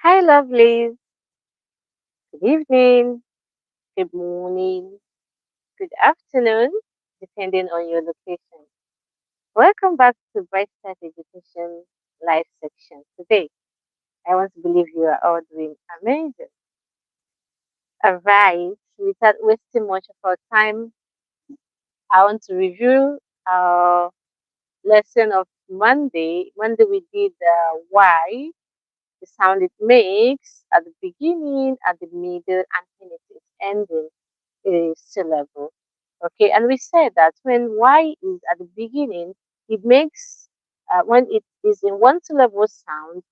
Hi, lovelies. Good evening, good morning, good afternoon, depending on your location. Welcome back to Bright Start Education live section. Today, I want to believe you are all doing amazing. All right, without wasting much of our time, I want to review our lesson of Monday. Monday, we did why, the sound it makes at the beginning, at the middle, and when it is ending a syllable. Okay, and we said that when Y is at the beginning, it makes, when it is in one syllable sound,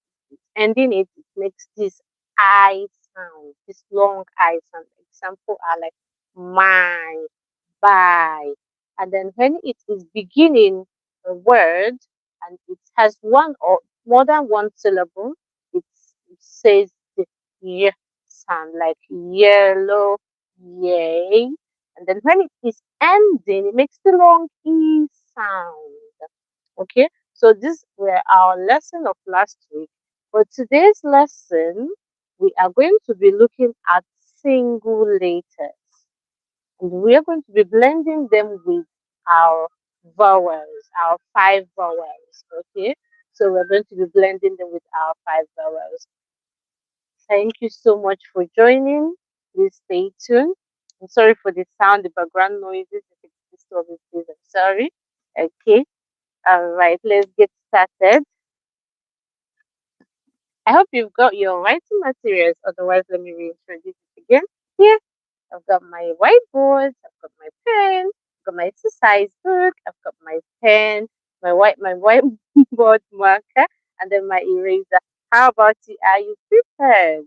ending it, it makes this I sound, this long I sound. Example are like my, by. And then when it is beginning a word and it has one or more than one syllable, it says the y sound like yellow, yay. And then when it is ending, it makes the long e sound. Okay, so this were our lesson of last week. For today's lesson, we are going to be looking at single letters. And we are going to be blending them with our vowels, our five vowels. Okay, so we're going to be blending them with our five vowels. Thank you so much for joining. Please stay tuned. I'm sorry for the sound, the background noises. If it's disturbing, please, I'm sorry. Okay, all right, let's get started. I hope you've got your writing materials. Otherwise, let me reintroduce it again. Here, I've got my whiteboard, I've got my pen, I've got my exercise book, I've got my pen, my whiteboard marker, and then my eraser. How about you? Are you prepared?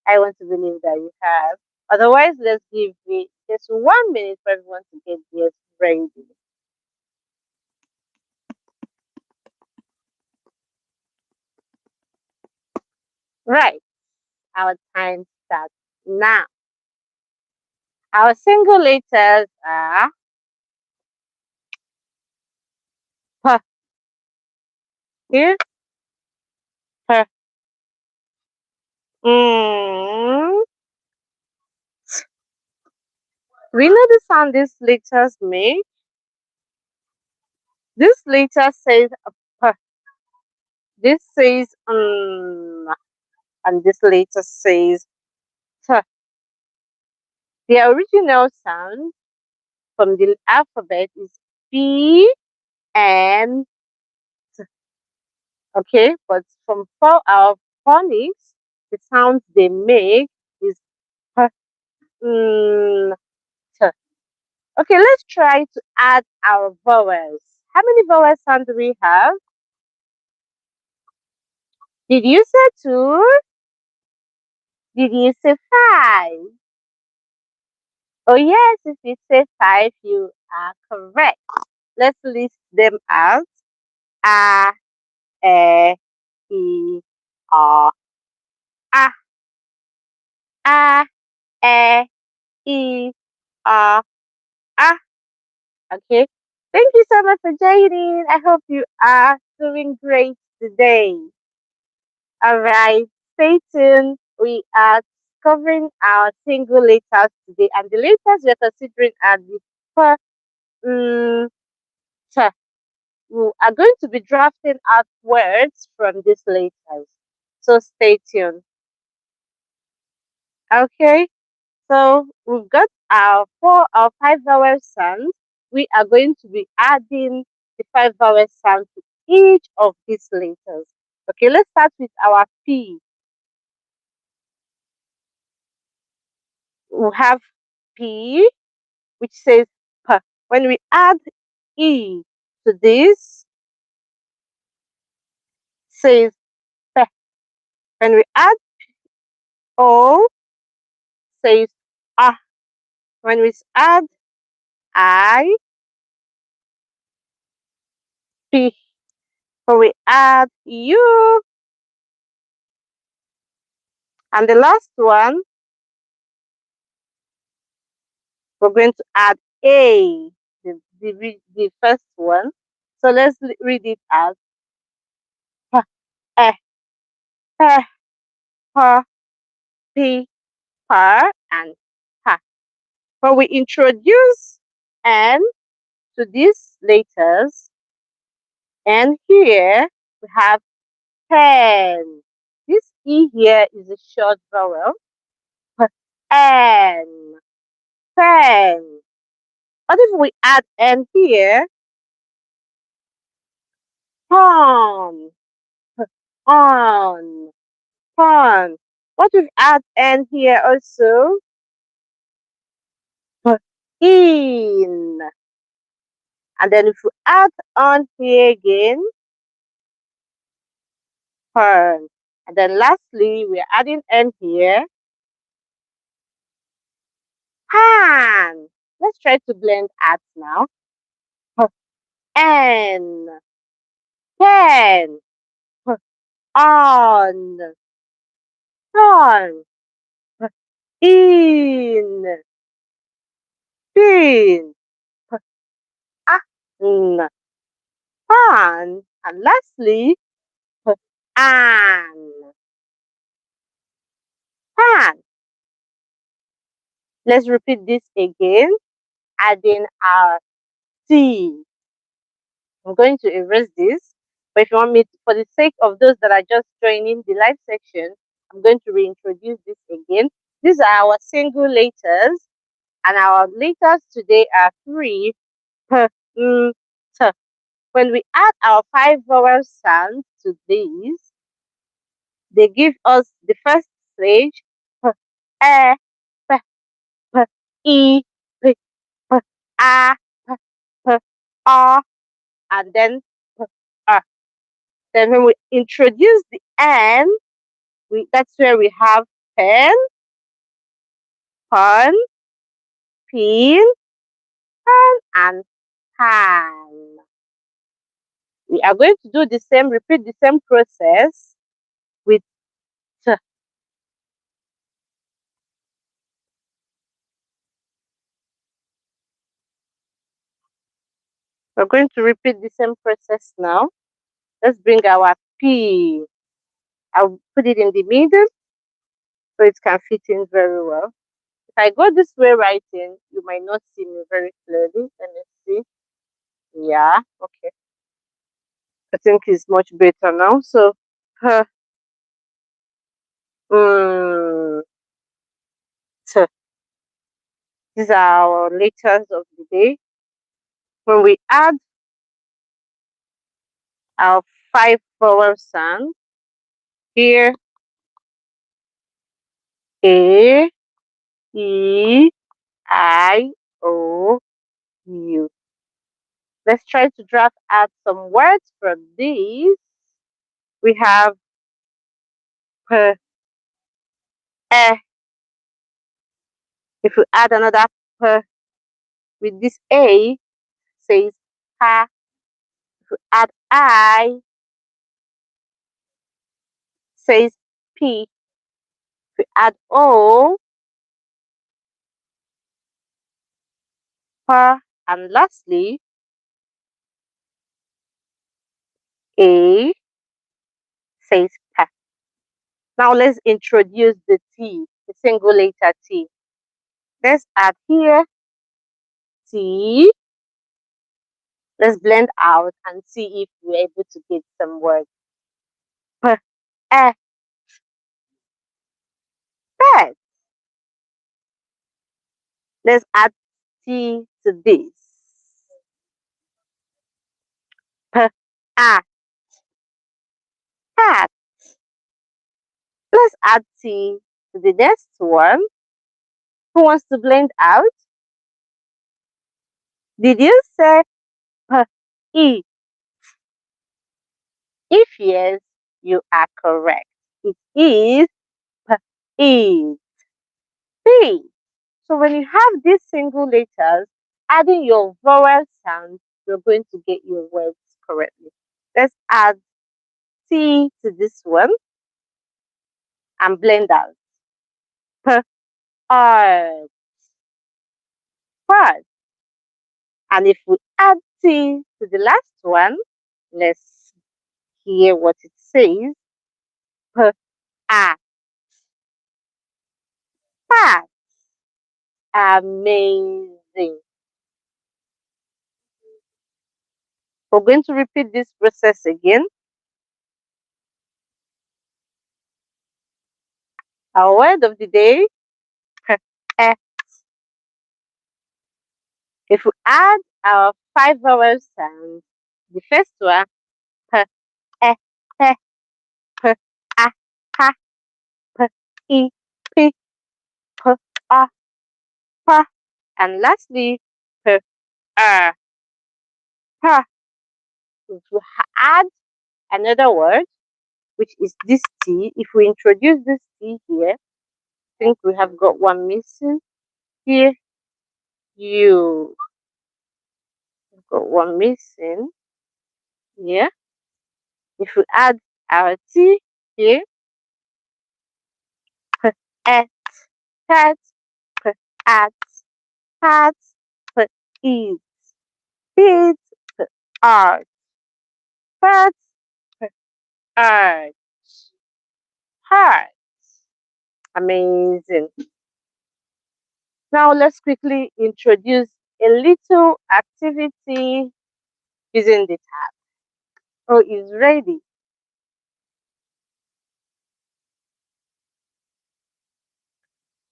I want to believe that you have. Otherwise, let's give it just 1 minute for everyone to get theirs ready. Right, our time starts now. Our single letters are P, here, P, mm. We know the sound these letters make. This letter says P. This says and this letter says T. The original sound from the alphabet is B and T. Okay, but from for our phonics, the sounds they make is P, T. Okay, let's try to add our vowels. How many vowel sounds do we have? Did you say two? Did you say five? Oh, yes, if you say five, you are correct. Let's list them out. A, E, I, O, A, A, E, I, O, A. Okay. Thank you so much for joining. I hope you are doing great today. All right. Stay tuned. We are covering our single letters today, and the letters we're considering are the P, T. We are going to be drafting out words from these letters. So stay tuned. Okay, so we've got our four or five vowel sounds. We are going to be adding the five vowel sounds to each of these letters. Okay, let's start with our P. We have P, which says P. When we add E to this, says P. When we add O, says Ah. When we add I, P. When we add U, and the last one, we're going to add A, the first one. So let's read it as P, E, P, per, p, per, and pa. When we introduce n to these letters, and here we have pen. This E here is a short vowel. N, pen. What if we add N here? Pond, on, pond. What if add N here also? In. And then if we add on here again, pond. And then lastly, we're adding N here. Pan. Let's try to blend at now. N, pen, on, on, in, pin, an, pan, and lastly, an, pan. Let's repeat this again, adding our T. I'm going to erase this, but if you want me to, for the sake of those that are just joining the live section, I'm going to reintroduce this again. These are our single letters, and our letters today are three, p, t. When we add our five vowel sounds to these, they give us the first stage, p, e, p, p, e, p, p, a, p, p, a, and then p, a. Then when we introduce the n, that's where we have pen, pun, pin, pan, and pan. We are going to do the same, repeat the same process with t. We're going to repeat the same process now. Let's bring our P. I'll put it in the middle so it can fit in very well. If I go this way writing, you might not see me very clearly. Let me see. Yeah, okay. I think it's much better now. So, P, T. These are our letters of the day. When we add our five vowel sounds, here, A, E, I, O, U. Let's try to draft out some words from these. We have P, E. If we add another P with this A, says Pa. If we add I, says P. If we add O, Pa. And lastly, A, says Pa. Now let's introduce the T, the single letter T. Let's add here T. Let's blend out and see if we're able to get some words. P, E, pet. Let's add T to this. P, A, cat. Let's add T to the next one. Who wants to blend out? Did you say P, E? If yes, you are correct. It is P, E, P. So when you have these single letters, adding your vowel sounds, you're going to get your words correctly. Let's add T to this one and blend out. P, R, part. And if we add T to the last one, let's hear what it says. P, A, cat. Amazing. We're going to repeat this process again. Our word of the day, eh. If we add our five vowel sounds, the first one, p, e, he, p, a, ha, p, I, p, p, a, pa, and lastly, p, r, pa. If we add another word, which is this T, if we introduce this T here, I think we have got one missing here. You got one missing here. If we add our T here, p, et, pet, p, at, pat, p, eat, eat, p, art, pat, p, art, heart. Amazing. Now let's quickly introduce a little activity using the tab. Oh, it's ready.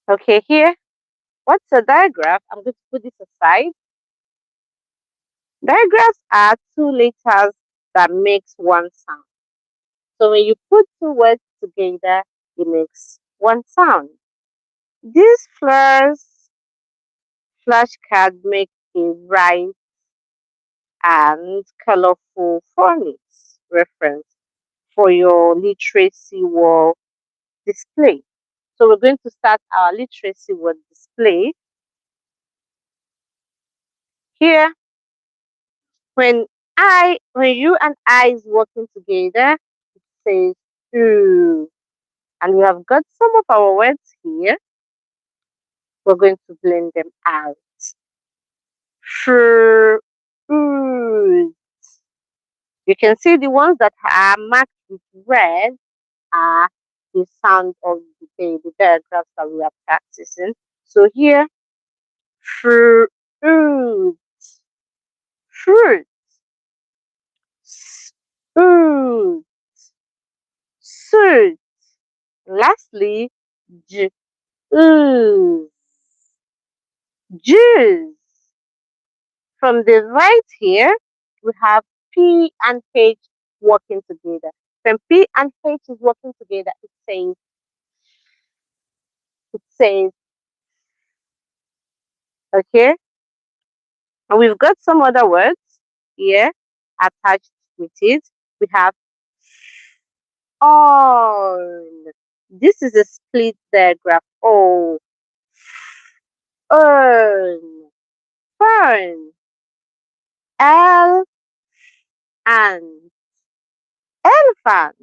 Okay, here. What's a digraph? I'm going to put this aside. Digraphs are two letters that makes one sound. So when you put two words together, it makes one sound. These flashcards make a bright and colorful phonics reference for your literacy wall display. So we're going to start our literacy word display. Here, when you and I is working together, it says ooh. And we have got some of our words here. We're going to blend them out. Fruit. You can see the ones that are marked with red are the sound of the diagrams that we are practicing. So here, fruit, fruit, fruit, suit. Lastly, juice, juice. From the right here, we have P and H working together. When P and H is working together, it says, okay? And we've got some other words here attached with it. We have on. This is a split diagram. Oh, earn, fern, L and elephant,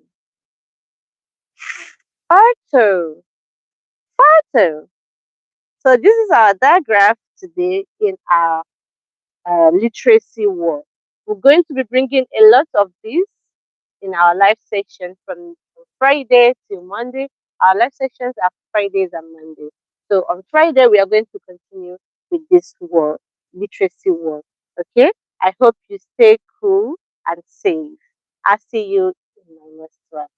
auto, photo. So this is our diagram today in our literacy world. We're going to be bringing a lot of these in our live session from Friday till Monday. Our live sessions are Fridays and Mondays. So on Friday, we are going to continue with this word, literacy word. Okay? I hope you stay cool and safe. I'll see you in my next one.